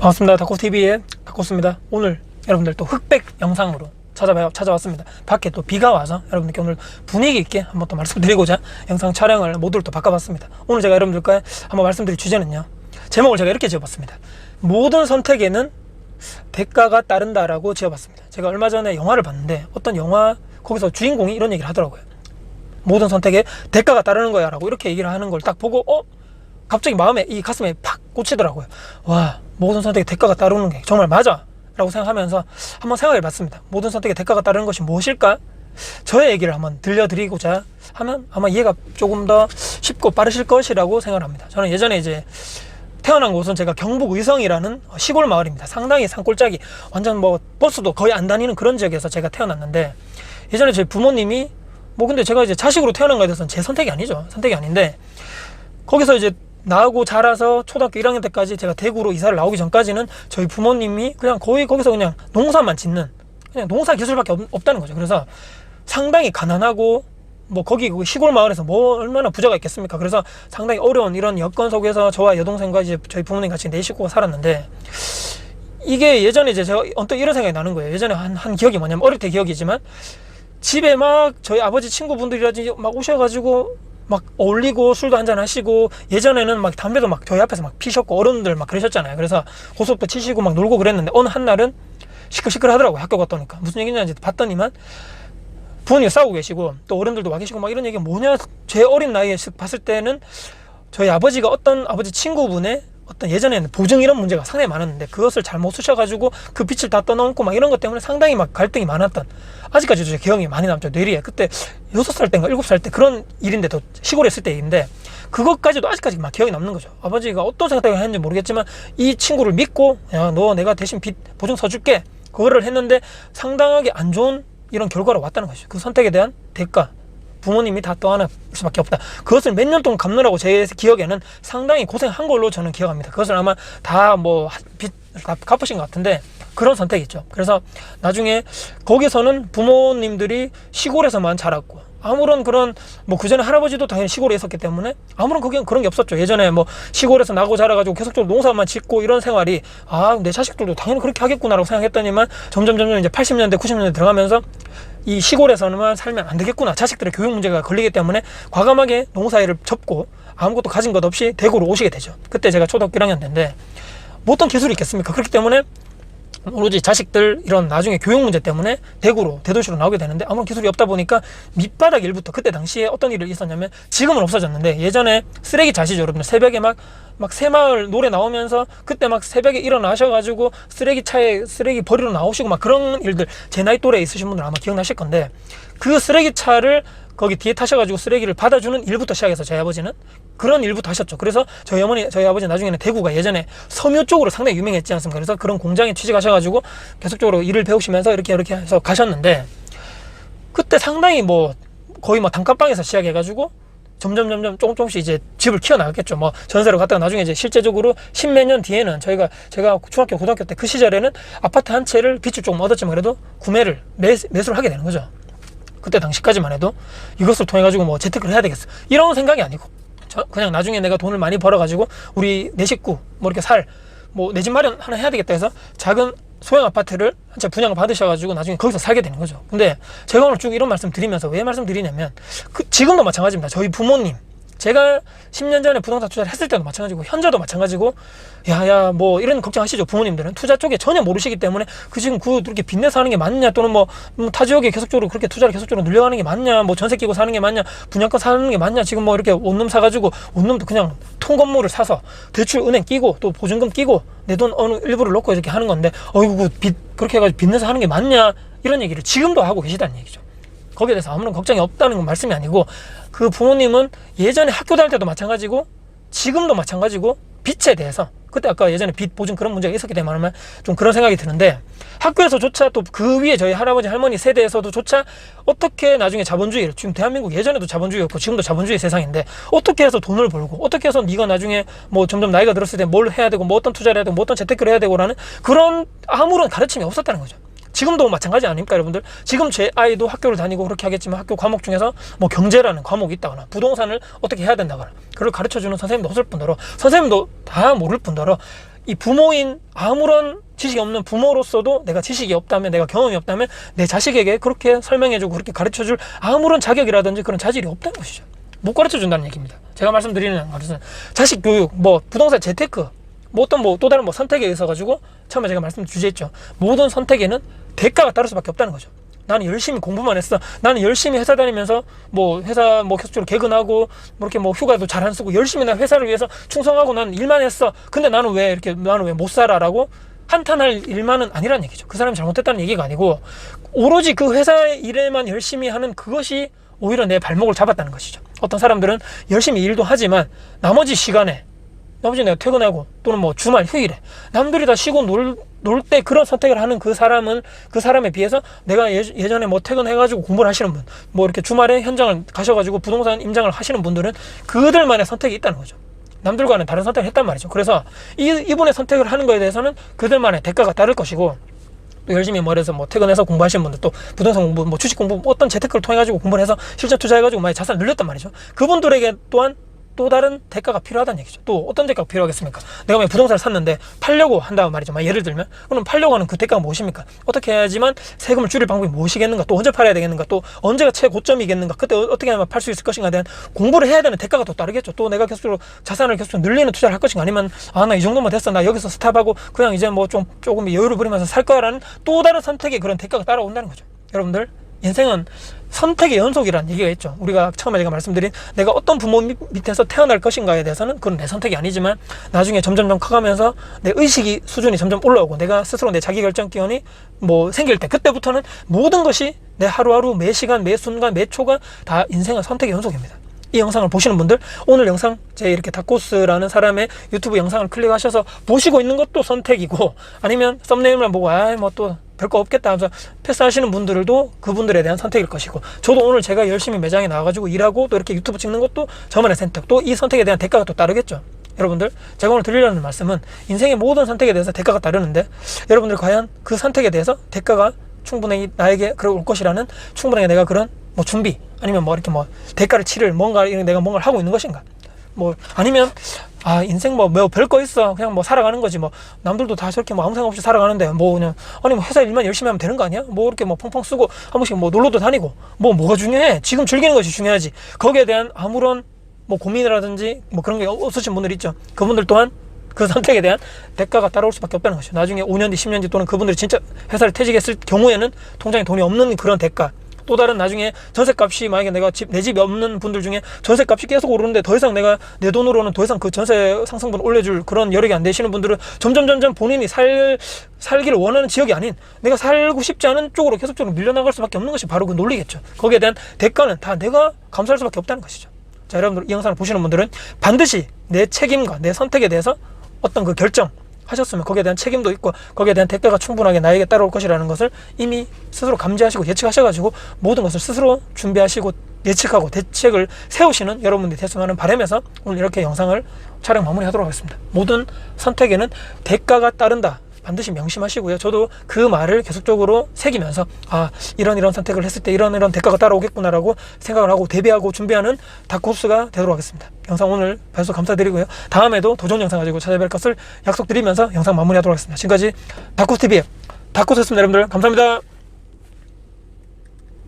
반갑습니다. 다코TV의 다코스입니다. 오늘 여러분들 또 흑백 영상으로 찾아왔습니다. 밖에 또 비가 와서 여러분들께 오늘 분위기 있게 한번 또 말씀드리고자 영상 촬영을 모드를 또 바꿔봤습니다. 오늘 제가 여러분들과 한번 말씀드릴 주제는요, 제목을 제가 이렇게 지어봤습니다. 모든 선택에는 대가가 따른다라고 지어봤습니다. 제가 얼마 전에 영화를 봤는데 어떤 영화 거기서 주인공이 이런 얘기를 하더라고요. 모든 선택에 대가가 따르는 거야 라고 이렇게 얘기를 하는 걸 딱 보고 갑자기 이 가슴에 팍 꽂히더라고요. 와, 모든 선택에 대가가 따르는 게 정말 맞아 라고 생각하면서 한번 생각해 봤습니다. 모든 선택에 대가가 따르는 것이 무엇일까? 저의 얘기를 한번 들려드리고자 하면 아마 이해가 조금 더 쉽고 빠르실 것이라고 생각을 합니다. 저는 예전에 이제 태어난 곳은 제가 경북 의성이라는 시골 마을입니다. 상당히 산골짜기, 완전 뭐 버스도 거의 안 다니는 그런 지역에서 제가 태어났는데, 예전에 제 부모님이 근데 제가 이제 자식으로 태어난 거에 대해서는 제 선택이 아니죠. 선택이 아닌데, 거기서 이제 나오고 자라서 초등학교 1학년 때까지 제가 대구로 이사를 나오기 전까지는 저희 부모님이 그냥 거의 거기서 그냥 농사만 짓는, 그냥 농사 기술밖에 없다는 거죠. 그래서 상당히 가난하고, 거기 시골 마을에서 얼마나 부자가 있겠습니까? 그래서 상당히 어려운 이런 여건 속에서 저와 여동생과 이제 저희 부모님 같이 4식구가 살았는데, 이게 예전에 이제 제가 언뜻 이런 생각이 나는 거예요. 예전에 한 기억이 뭐냐면, 어릴 때 기억이지만 집에 막 저희 아버지 친구분들이라든지 막 오셔가지고 막 어울리고 술도 한잔 하시고, 예전에는 막 담배도 막 저희 앞에서 막 피셨고 어른들 막 그러셨잖아요. 그래서 고속도 치시고 막 놀고 그랬는데, 어느 한날은 시끌시끌 하더라고요. 학교 갔다 오니까 무슨 얘기냐는지 봤더니만 부모님이 싸우고 계시고 또 어른들도 와 계시고 막 이런 얘기가 뭐냐, 제 어린 나이에 봤을 때는 저희 아버지가 어떤 아버지 친구분의 어떤 예전에는 보증 이런 문제가 상당히 많았는데, 그것을 잘못 쓰셔가지고 그 빚을 다 떠넘고 막 이런 것 때문에 상당히 막 갈등이 많았던, 아직까지도 제 기억이 많이 남죠. 뇌리에. 그때 6살 때인가 7살 때 그런 일인데도, 시골에 있을 때 일인데 그것까지도 아직까지 막 기억이 남는 거죠. 아버지가 어떤 생각을 했는지 모르겠지만 이 친구를 믿고, 야, 너 내가 대신 빚 보증 서줄게, 그거를 했는데 상당하게 안 좋은 이런 결과로 왔다는 것이죠. 그 선택에 대한 대가, 부모님이 다 떠안을 수밖에 없다. 그것을 몇 년 동안 갚느라고 제 기억에는 상당히 고생한 걸로 저는 기억합니다. 그것을 아마 다 빚 다 갚으신 것 같은데, 그런 선택이죠. 그래서 나중에 거기서는 부모님들이 시골에서만 자랐고, 아무런 그런 그전에 할아버지도 당연히 시골에 있었기 때문에 아무런 그런 게 없었죠. 예전에 시골에서 나고 자라가지고 계속적으로 농사만 짓고 이런 생활이, 내 자식들도 당연히 그렇게 하겠구나라고 생각했더니만 점점 이제 80년대 90년대 들어가면서 이 시골에서만 살면 안 되겠구나, 자식들의 교육 문제가 걸리기 때문에 과감하게 농사일을 접고 아무것도 가진 것 없이 대구로 오시게 되죠. 그때 제가 초등학교 1학년 때인데 뭐 어떤 기술이 있겠습니까? 그렇기 때문에 오로지 자식들 이런 나중에 교육 문제 때문에 대도시로 나오게 되는데, 아무런 기술이 없다 보니까 밑바닥 일부터, 그때 당시에 어떤 일이 있었냐면, 지금은 없어졌는데 예전에 쓰레기 아시죠 여러분들? 새벽에 막 새마을 노래 나오면서 그때 막 새벽에 일어나셔가지고 쓰레기차에 쓰레기 버리러 나오시고 막 그런 일들, 제 나이 또래 있으신 분들 아마 기억나실 건데, 그 쓰레기차를 거기 뒤에 타셔가지고 쓰레기를 받아주는 일부터 시작해서 저희 아버지는 그런 일부터 하셨죠. 그래서 저희 아버지 나중에는 대구가 예전에 섬유 쪽으로 상당히 유명했지 않습니까? 그래서 그런 공장에 취직하셔가지고 계속적으로 일을 배우시면서 이렇게 해서 가셨는데, 그때 상당히 거의 단칸방에서 시작해가지고 점점 조금씩 이제 집을 키워나갔겠죠. 전세로 갔다가 나중에 이제 실제적으로 십몇 년 뒤에는 제가 중학교 고등학교 때 그 시절에는 아파트 한 채를 빚을 조금 얻었지만 그래도 구매를 매수를 하게 되는 거죠. 그때 당시까지만 해도 이것을 통해 가지고 재테크를 해야 되겠어 이런 생각이 아니고, 그냥 나중에 내가 돈을 많이 벌어 가지고 우리 4식구 이렇게 내 집 마련 하나 해야 되겠다 해서 작은 소형 아파트를 한 채 분양을 받으셔가지고 나중에 거기서 살게 되는 거죠. 근데 제가 오늘 쭉 이런 말씀 드리면서 왜 말씀드리냐면, 지금도 마찬가지입니다. 저희 부모님, 제가 10년 전에 부동산 투자를 했을 때도 마찬가지고 현재도 마찬가지고, 이런 걱정하시죠. 부모님들은 투자 쪽에 전혀 모르시기 때문에 지금 그렇게 빚내서 하는 게 맞냐, 또는 타 지역에 계속적으로 그렇게 투자를 계속적으로 늘려가는 게 맞냐, 전세 끼고 사는 게 맞냐, 분양권 사는 게 맞냐, 지금 이렇게 원룸 사가지고 원룸도 그냥 통건물을 사서 대출 은행 끼고 또 보증금 끼고 내 돈 어느 일부를 넣고 이렇게 하는 건데, 그렇게 해가지고 빚내서 하는 게 맞냐, 이런 얘기를 지금도 하고 계시다는 얘기죠. 거기에 대해서 아무런 걱정이 없다는 건 말씀이 아니고, 그 부모님은 예전에 학교 다닐 때도 마찬가지고 지금도 마찬가지고 빚에 대해서, 그때 아까 예전에 빚 보증 그런 문제가 있었기 때문에 좀 그런 생각이 드는데, 학교에서조차 또 그 위에 저희 할아버지 할머니 세대에서도조차 어떻게 나중에 자본주의를, 지금 대한민국 예전에도 자본주의였고 지금도 자본주의 세상인데, 어떻게 해서 돈을 벌고 어떻게 해서 네가 나중에 점점 나이가 들었을 때 뭘 해야 되고 어떤 투자를 해야 되고 어떤 재테크를 해야 되고라는 그런 아무런 가르침이 없었다는 거죠. 지금도 마찬가지 아닙니까 여러분들? 지금 제 아이도 학교를 다니고 그렇게 하겠지만 학교 과목 중에서 경제라는 과목이 있다거나 부동산을 어떻게 해야 된다거나 그걸 가르쳐주는 선생님도 없을 뿐더러, 선생님도 다 모를 뿐더러 이 부모인 아무런 지식이 없는 부모로서도 내가 지식이 없다면, 내가 경험이 없다면 내 자식에게 그렇게 설명해주고 그렇게 가르쳐줄 아무런 자격이라든지 그런 자질이 없다는 것이죠. 못 가르쳐준다는 얘기입니다. 제가 말씀드리는 것은 자식 교육, 뭐 부동산 재테크, 뭐 어떤 뭐 또 다른 뭐 선택에 의해서 가지고 처음에 제가 말씀 주제했죠. 모든 선택에는 대가가 따를 수밖에 없다는 거죠. 나는 열심히 공부만 했어. 나는 열심히 회사 다니면서 뭐 회사 뭐 계속적으로 개근하고 뭐 이렇게 뭐 휴가도 잘 안 쓰고 열심히 나 회사를 위해서 충성하고 나는 일만 했어. 근데 나는 왜 못 살아라고 한탄할 일만은 아니란 얘기죠. 그 사람이 잘못했다는 얘기가 아니고 오로지 그 회사의 일에만 열심히 하는 그것이 오히려 내 발목을 잡았다는 것이죠. 어떤 사람들은 열심히 일도 하지만 나머지 시간에 내가 퇴근하고 또는 뭐 주말 휴일에 남들이 다 쉬고 놀 때 그런 선택을 하는 그 사람에 비해서 내가 예전에 뭐 퇴근해가지고 공부를 하시는 분, 뭐 이렇게 주말에 현장을 가셔가지고 부동산 임장을 하시는 분들은 그들만의 선택이 있다는 거죠. 남들과는 다른 선택을 했단 말이죠. 그래서 이분의 선택을 하는 거에 대해서는 그들만의 대가가 따를 것이고, 또 열심히 말해서 뭐 퇴근해서 공부하시는 분들, 또 부동산 공부, 뭐 주식 공부, 어떤 재테크를 통해 가지고 공부를 해서 실전 투자해가지고 많이 자산을 늘렸단 말이죠. 그분들에게 또한 또 다른 대가가 필요하다는 얘기죠. 또 어떤 대가가 필요하겠습니까? 내가 만약 부동산을 샀는데 팔려고 한다는 말이죠. 예를 들면 그럼 팔려고 하는 그 대가가 무엇입니까? 어떻게 해야지만 세금을 줄일 방법이 무엇이겠는가? 또 언제 팔아야 되겠는가? 또 언제가 최고점이겠는가? 그때 어떻게 하면 팔 수 있을 것인가에 대한 공부를 해야 되는 대가가 또 따르겠죠. 또 내가 계속적으로 자산을 계속 늘리는 투자를 할 것인가? 아니면 나 이 정도만 됐어, 나 여기서 스탑하고 그냥 이제 뭐 조금 여유를 부리면서 살 거야라는 또 다른 선택의 그런 대가가 따라온다는 거죠. 여러분들, 인생은 선택의 연속이라는 얘기가 있죠. 우리가 처음에 제가 말씀드린 내가 어떤 부모 밑에서 태어날 것인가에 대해서는 그건 내 선택이 아니지만 나중에 점점 커가면서 내 의식이 수준이 점점 올라오고 내가 스스로 내 자기결정권이 뭐 생길 때, 그때부터는 모든 것이 내 하루하루 매 시간 매 순간 매 초가 다 인생은 선택의 연속입니다. 이 영상을 보시는 분들, 오늘 영상 제 이렇게 다코스라는 사람의 유튜브 영상을 클릭하셔서 보시고 있는 것도 선택이고, 아니면 썸네일만 보고 뭐 또 별거 없겠다 하면서 패스하시는 분들도 그분들에 대한 선택일 것이고, 저도 오늘 제가 열심히 매장에 나와가지고 일하고 또 이렇게 유튜브 찍는 것도 저만의 선택, 또 이 선택에 대한 대가가 또 따르겠죠. 여러분들, 제가 오늘 드리려는 말씀은 인생의 모든 선택에 대해서 대가가 따르는데, 여러분들 과연 그 선택에 대해서 대가가 충분히 나에게 올 것이라는 충분하게 내가 그런 뭐 준비, 아니면 뭐 이렇게 뭐 대가를 치를 뭔가 내가 뭔가를 하고 있는 것인가? 뭐 아니면 인생 뭐 별거 있어, 그냥 뭐 살아가는 거지, 뭐 남들도 다 저렇게 뭐 아무 생각 없이 살아가는데 뭐 그냥 뭐 회사 일만 열심히 하면 되는 거 아니야? 뭐 이렇게 뭐 펑펑 쓰고 한 번씩 뭐 놀러도 다니고 뭐가 중요해? 지금 즐기는 것이 중요하지. 거기에 대한 아무런 뭐 고민이라든지 뭐 그런 게 없으신 분들 있죠. 그분들 또한 그 선택에 대한 대가가 따라올 수밖에 없다는 것이죠. 나중에 5년 뒤 10년 뒤 또는 그분들이 진짜 회사를 퇴직했을 경우에는 통장에 돈이 없는 그런 대가, 또 다른 나중에 전세값이, 만약에 내가 내 집이 없는 분들 중에 전세값이 계속 오르는데 더 이상 내가 내 돈으로는 더 이상 그 전세 상승분을 올려줄 그런 여력이 안 되시는 분들은 점점 본인이 살기를 원하는 지역이 아닌 내가 살고 싶지 않은 쪽으로 계속적으로 밀려나갈 수밖에 없는 것이 바로 그 논리겠죠. 거기에 대한 대가는 다 내가 감수할 수밖에 없다는 것이죠. 자, 여러분들, 이 영상을 보시는 분들은 반드시 내 책임과 내 선택에 대해서 어떤 그 결정 하셨으면 거기에 대한 책임도 있고 거기에 대한 대가가 충분하게 나에게 따라올 것이라는 것을 이미 스스로 감지하시고 예측하셔가지고 모든 것을 스스로 준비하시고 예측하고 대책을 세우시는 여러분들이 됐으면 하는 바람에서 오늘 이렇게 영상을 촬영 마무리하도록 하겠습니다. 모든 선택에는 대가가 따른다, 반드시 명심하시고요. 저도 그 말을 계속적으로 새기면서 이런 선택을 했을 때 이런 대가가 따라오겠구나라고 생각을 하고 대비하고 준비하는 다코스가 되도록 하겠습니다. 영상 오늘 봐주셔서 감사드리고요. 다음에도 도전 영상 가지고 찾아뵐 것을 약속드리면서 영상 마무리하도록 하겠습니다. 지금까지 다코스TV의 다코스였습니다. 여러분들 감사합니다.